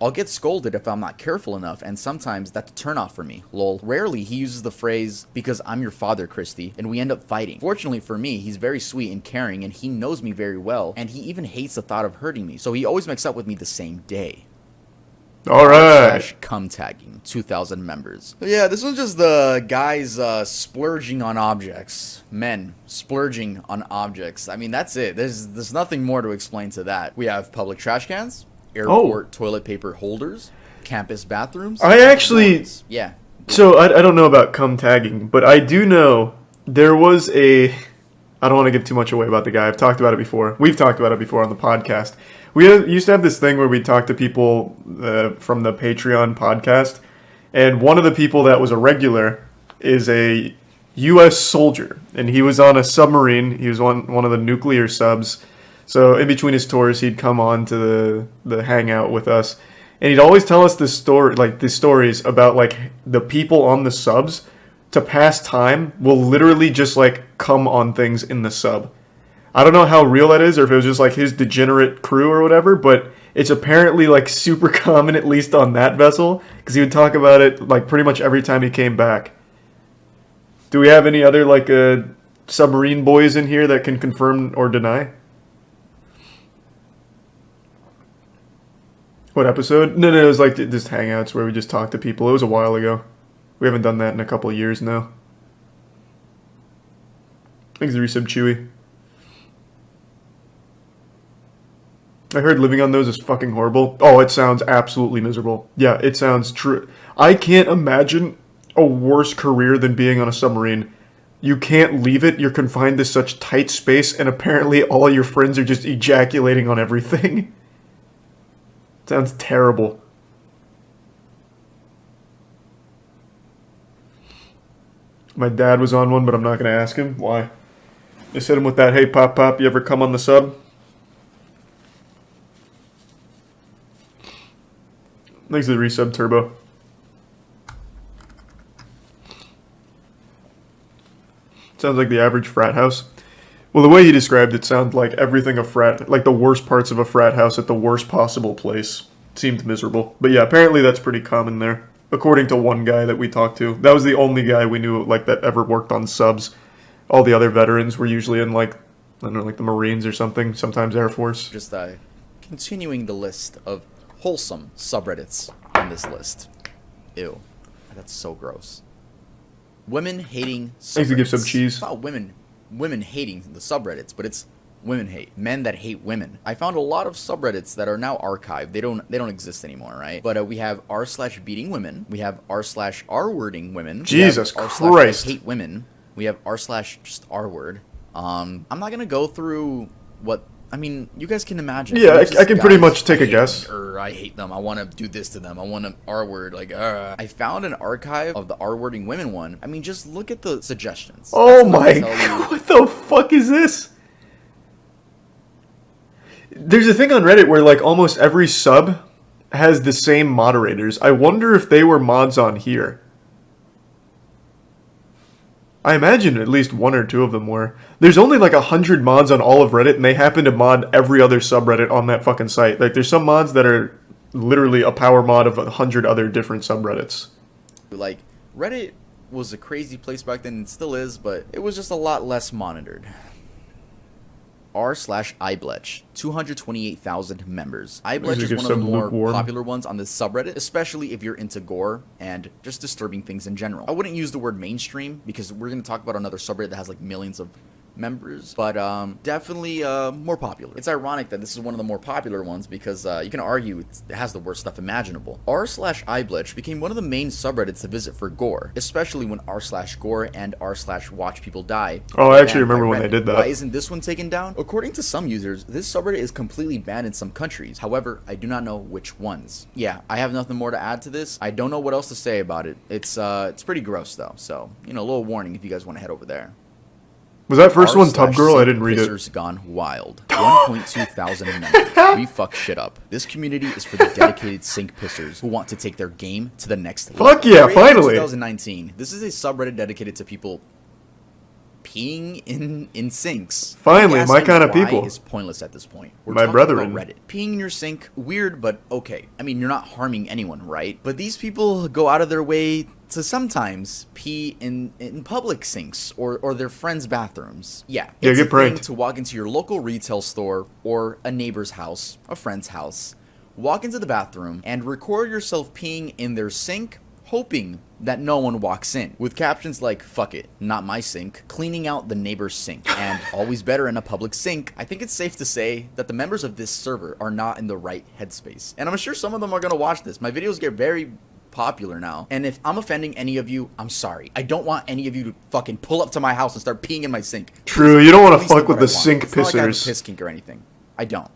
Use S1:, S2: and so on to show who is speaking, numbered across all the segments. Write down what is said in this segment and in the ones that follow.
S1: I'll get scolded if I'm not careful enough, and sometimes that's a turnoff for me. Lol. Rarely he uses the phrase, because I'm your father, Christy, and we end up fighting. Fortunately for me, he's very sweet and caring, and he knows me very well, and he even hates the thought of hurting me, so he always makes up with me the same day.
S2: Alright.
S1: Cum tagging, 2,000 members. So yeah, this was just the guys splurging on objects. Men splurging on objects. I mean, that's it. There's nothing more to explain to that. We have public trash cans, airport toilet paper holders, campus bathrooms.
S2: I actually...
S1: Yeah.
S2: So, I don't know about cum tagging, but I do know there was a... I don't want to give too much away about the guy. I've talked about it before. We've talked about it before on the podcast. We used to have this thing where we talk to people from the Patreon podcast, and one of the people that was a regular is a U.S. soldier, and he was on a submarine. He was on one of the nuclear subs, so in between his tours, he'd come on to the hangout with us, and he'd always tell us these stories about like the people on the subs to pass time will literally just like come on things in the sub. I don't know how real that is, or if it was just like his degenerate crew or whatever, but it's apparently like super common, at least on that vessel, because he would talk about it like pretty much every time he came back. Do we have any other like submarine boys in here that can confirm or deny? What episode? No, it was like just hangouts where we just talked to people. It was a while ago. We haven't done that in a couple of years now. Thanks, Resub Chewy. I heard living on those is fucking horrible. Oh, it sounds absolutely miserable. Yeah, it sounds true. I can't imagine a worse career than being on a submarine. You can't leave it. You're confined to such tight space, and apparently all your friends are just ejaculating on everything. Sounds terrible. My dad was on one, but I'm not going to ask him. Why? Just hit him with that, hey, Pop, you ever come on the sub? Thanks to the resub, Turbo. Sounds like the average frat house. Well, the way he described it sounded like everything a frat, like the worst parts of a frat house at the worst possible place. Seemed miserable. But yeah, apparently that's pretty common there. According to one guy that we talked to. That was the only guy we knew like that ever worked on subs. All the other veterans were usually in like, I don't know, like the Marines or something. Sometimes Air Force.
S1: Just continuing the list of wholesome subreddits on this list. Ew. That's so gross. Women hating subreddits.
S2: Thanks to give some cheese.
S1: It's not women hating the subreddits, but it's women hate. Men that hate women. I found a lot of subreddits that are now archived. They don't exist anymore, right? But we have r/beating women. We have r/r-wording women.
S2: Jesus Christ.
S1: Hate women. We have r/just r-word. I'm not gonna go through what. I mean, you guys can imagine.
S2: Yeah, I can pretty much take a guess.
S1: Or I hate them. I want to do this to them. I want to R-word. I found an archive of the R-wording women one. I mean, just look at the suggestions.
S2: Oh my god, what the fuck is this? There's a thing on Reddit where like almost every sub has the same moderators. I wonder if they were mods on here. I imagine at least one or two of them were. There's only like 100 mods on all of Reddit, and they happen to mod every other subreddit on that fucking site. Like, there's some mods that are literally a power mod of 100 other different subreddits.
S1: Like, Reddit was a crazy place back then, and still is, but it was just a lot less monitored. r/iBletch, 228,000 members. iBletch is one of the more popular ones on this subreddit, especially if you're into gore and just disturbing things in general. I wouldn't use the word mainstream because we're going to talk about another subreddit that has like millions of members, but definitely more popular. It's ironic that this is one of the more popular ones because you can argue it has the worst stuff imaginable. r/iBletch became one of the main subreddits to visit for gore, especially when r/gore and r/watch people die.
S2: Oh, I actually remember when they did that.
S1: Why isn't this one taken down? According to some users, this subreddit is completely banned in some countries. However, I do not know which ones. Yeah, I have nothing more to add to this. I don't know what else to say about it. It's pretty gross though, so a little warning if you guys want to head over there.
S2: Was that first one Tub Girl? I didn't read it.
S1: Pissers Gone Wild. 1.2 thousand members. We fuck shit up. This community is for the dedicated sink pissers who want to take their game to the next level.
S2: Fuck yeah, finally.
S1: 2019. This is a subreddit dedicated to people peeing in sinks.
S2: Finally, my kind of
S1: why
S2: people.
S1: is pointless at this point. We're
S2: My
S1: talking
S2: brethren.
S1: about Reddit. Peeing in your sink, weird, but okay. I mean, you're not harming anyone, right? But these people go out of their way to sometimes pee in public sinks or their friends' bathrooms. Yeah, it's
S2: get
S1: a thing
S2: pranked.
S1: to walk into your local retail store or a neighbor's house, a friend's house, walk into the bathroom and record yourself peeing in their sink, hoping that no one walks in, with captions like, "Fuck it, not my sink," cleaning out the neighbor's sink, and always better in a public sink. I think it's safe to say that the members of this server are not in the right headspace. And I'm sure some of them are gonna watch this. My videos get very popular now, and if I'm offending any of you, I'm sorry. I don't want any of you to fucking pull up to my house and start peeing in my sink.
S2: True, you don't want to
S1: Please
S2: fuck
S1: do
S2: with
S1: what
S2: the
S1: I want.
S2: sink
S1: It's not like I have a
S2: pissers.
S1: piss kink or anything. I don't.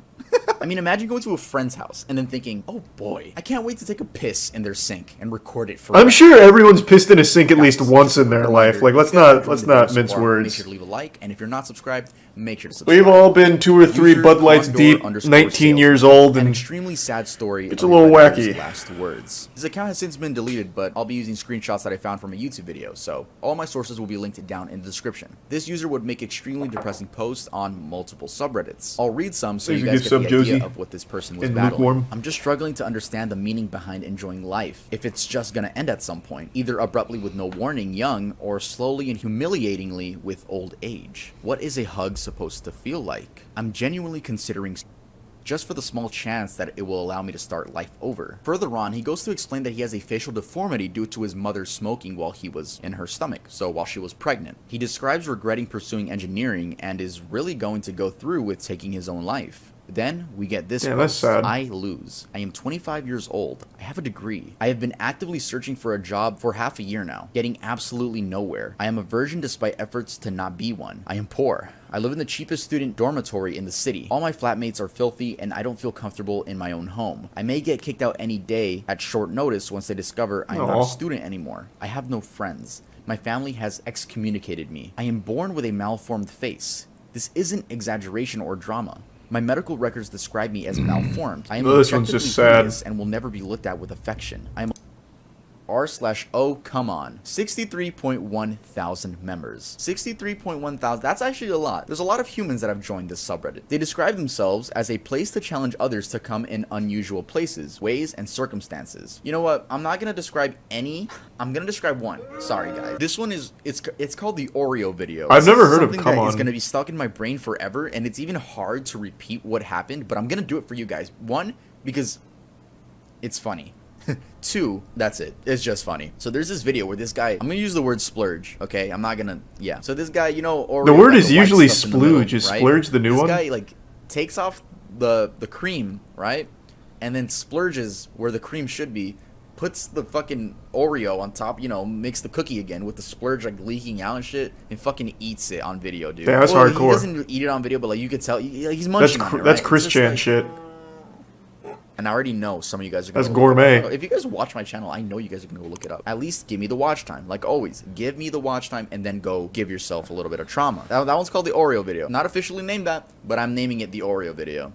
S1: I mean, imagine going to a friend's house and then thinking, "Oh boy, I can't wait to take a piss in their sink and record it for."
S2: I'm sure everyone's pissed in a sink at least
S1: Guys,
S2: once
S1: just
S2: in
S1: a
S2: their
S1: reminder,
S2: life. Like, let's
S1: if you haven't
S2: not
S1: joined the video
S2: mince
S1: so far, Make
S2: words.
S1: sure to leave a like, and if you're not subscribed, make sure to subscribe.
S2: We've all been 2 or 3
S1: User
S2: Bud Lights
S1: Condor
S2: deep,
S1: _sales.
S2: 19 years old,
S1: An
S2: and
S1: extremely sad story.
S2: It's
S1: of
S2: a little
S1: Redditor's
S2: wacky.
S1: Last words. His account has since been deleted, but I'll be using screenshots that I found from a YouTube video, so all my sources will be linked down in the description. This user would make extremely depressing posts on multiple subreddits. I'll read some so
S2: Thanks
S1: you
S2: for
S1: guys
S2: gift
S1: get the
S2: sub,
S1: idea
S2: Josie.
S1: of what this person was
S2: And
S1: battling.
S2: lukewarm.
S1: I'm just struggling to understand the meaning behind enjoying life. If it's just gonna end at some point, either abruptly with no warning, young, or slowly and humiliatingly with old age. What is a hug supposed to feel like? I'm genuinely considering just for the small chance that it will allow me to start life over. Further on, he goes to explain that he has a facial deformity due to his mother smoking while he was in her stomach, so while she was pregnant. He describes regretting pursuing engineering and is really going to go through with taking his own life. Then we get this
S2: Damn, that's
S1: post.
S2: sad.
S1: I lose. I am 25 years old. I have a degree. I have been actively searching for a job for half a year now, getting absolutely nowhere. I am a virgin despite efforts to not be one. I am poor. I live in the cheapest student dormitory in the city. All my flatmates are filthy and I don't feel comfortable in my own home. I may get kicked out any day at short notice once they discover I am not
S2: Aw.
S1: a student anymore. I have no friends. My family has excommunicated me. I am born with a malformed face. This isn't exaggeration or drama. My medical records describe me as malformed. I am
S2: Well, this one's just
S1: objectively
S2: sad.
S1: hideous and will never be looked at with affection. I am r/oh come on 63.1 thousand members. 63.1 thousand, that's actually a lot. There's a lot of humans that have joined this subreddit. They describe themselves as a place to challenge others to come in unusual places, ways, and circumstances. You know what, I'm not gonna describe any, I'm gonna describe one. Sorry guys, this one is it's called the Oreo video.
S2: I've never heard of
S1: Something
S2: Come
S1: that
S2: On.
S1: is gonna be stuck in my brain forever, and it's even hard to repeat what happened, but I'm gonna do it for you guys. One, because it's funny. 2, that's it. It's just funny. So there's this video where this guy, I'm gonna use the word splurge, okay? I'm not gonna, yeah. So this guy, you know, Oreo,
S2: The word
S1: like
S2: is
S1: the white
S2: usually
S1: stuff in the middle,
S2: splooge. Is
S1: right?
S2: splurge the new
S1: this
S2: one?
S1: This guy, like, takes off the cream, right? And then splurges where the cream should be, puts the fucking Oreo on top, you know, makes the cookie again with the splurge, like, leaking out and shit, and fucking eats it on video, dude.
S2: Yeah, that's
S1: Well,
S2: hardcore.
S1: He doesn't eat it on video, but, like, you could tell, he's munching on it, right?
S2: That's
S1: It's
S2: Chris
S1: just,
S2: Chan
S1: like,
S2: shit.
S1: and I already know some of you guys are gonna
S2: That's
S1: go look it up.
S2: gourmet.
S1: If you guys watch my channel, I know you guys are gonna go look it up. At least give me the watch time. Like always, give me the watch time and then go give yourself a little bit of trauma. That one's called the Oreo video. Not officially named that, but I'm naming it the Oreo video.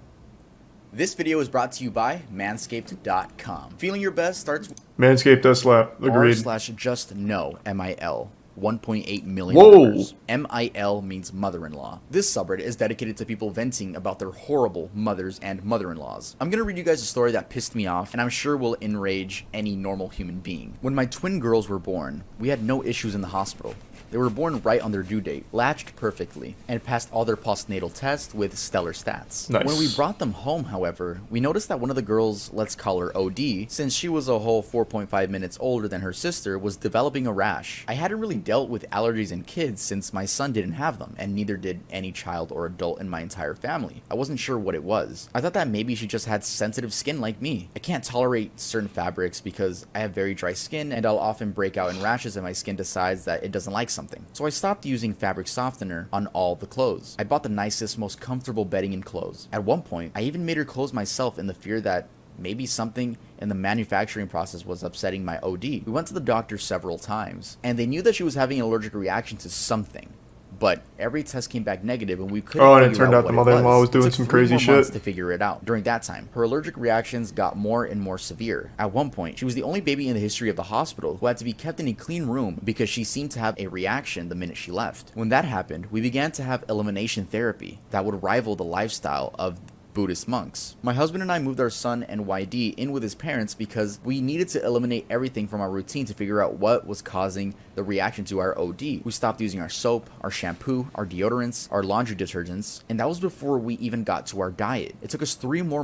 S1: This video is brought to you by Manscaped.com. Feeling your best starts with
S2: Manscaped does slap. Agreed.
S1: r/just no MIL. 1.8 million
S2: Whoa.
S1: members. MIL means mother-in-law. This subreddit is dedicated to people venting about their horrible mothers and mother-in-laws. I'm gonna read you guys a story that pissed me off and I'm sure will enrage any normal human being. When my twin girls were born, we had no issues in the hospital. They were born right on their due date, latched perfectly, and passed all their postnatal tests with stellar stats.
S2: Nice.
S1: When we brought them home, however, we noticed that one of the girls, let's call her OD, since she was a whole 4.5 minutes older than her sister, was developing a rash. I hadn't really dealt with allergies in kids since my son didn't have them, and neither did any child or adult in my entire family. I wasn't sure what it was. I thought that maybe she just had sensitive skin like me. I can't tolerate certain fabrics because I have very dry skin, and I'll often break out in rashes if my skin decides that it doesn't like something. So I stopped using fabric softener on all the clothes. I bought the nicest, most comfortable bedding and clothes. At one point, I even made her clothes myself in the fear that maybe something in the manufacturing process was upsetting my OD. We went to the doctor several times, and they knew that she was having an allergic reaction to something. but every test came back negative and we couldn't
S2: Oh, and it
S1: figure
S2: turned out
S1: what
S2: the
S1: it
S2: mother-in-law was doing
S1: It took
S2: some
S1: 3
S2: crazy
S1: more months
S2: shit.
S1: to figure it out. During that time, her allergic reactions got more and more severe. At one point, she was the only baby in the history of the hospital who had to be kept in a clean room because she seemed to have a reaction the minute she left. When that happened, we began to have elimination therapy that would rival the lifestyle of Buddhist monks. My husband and I moved our son NYD in with his parents because we needed to eliminate everything from our routine to figure out what was causing the reaction to our OD. We stopped using our soap, our shampoo, our deodorants, our laundry detergents, and that was before we even got to our diet. It took us 3 more